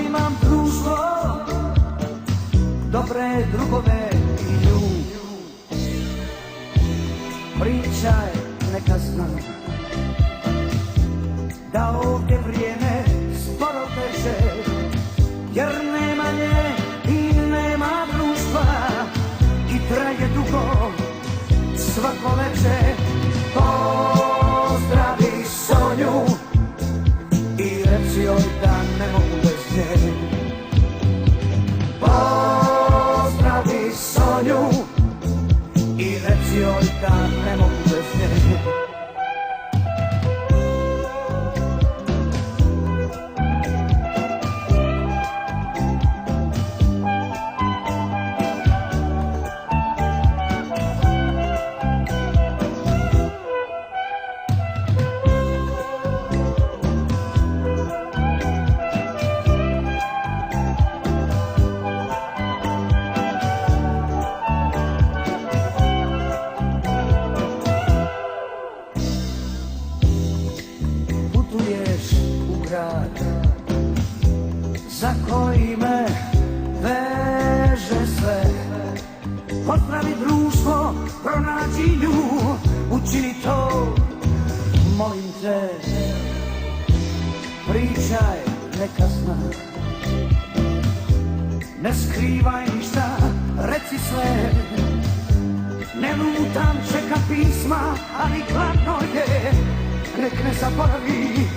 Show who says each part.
Speaker 1: imam društvo, dobre drugove i nju. Pričaj neka znam da ovdje vrijeme sporo teče, jer nema nje i nema društva i traje dugo svako veče. Pozdravi Sonju i reci joj da ne mogu bez nje. Pozdravi Sonju i reci joj da ne mogu bez nje. Za koji me veže sve. Pozdravi društvo, pronađi nju, učini to, molim te. Pričaj neka zna, ne skrivaj ništa, reci sve. Ne lutam, čeka pisma, ali gladno je, nek ne zaboravi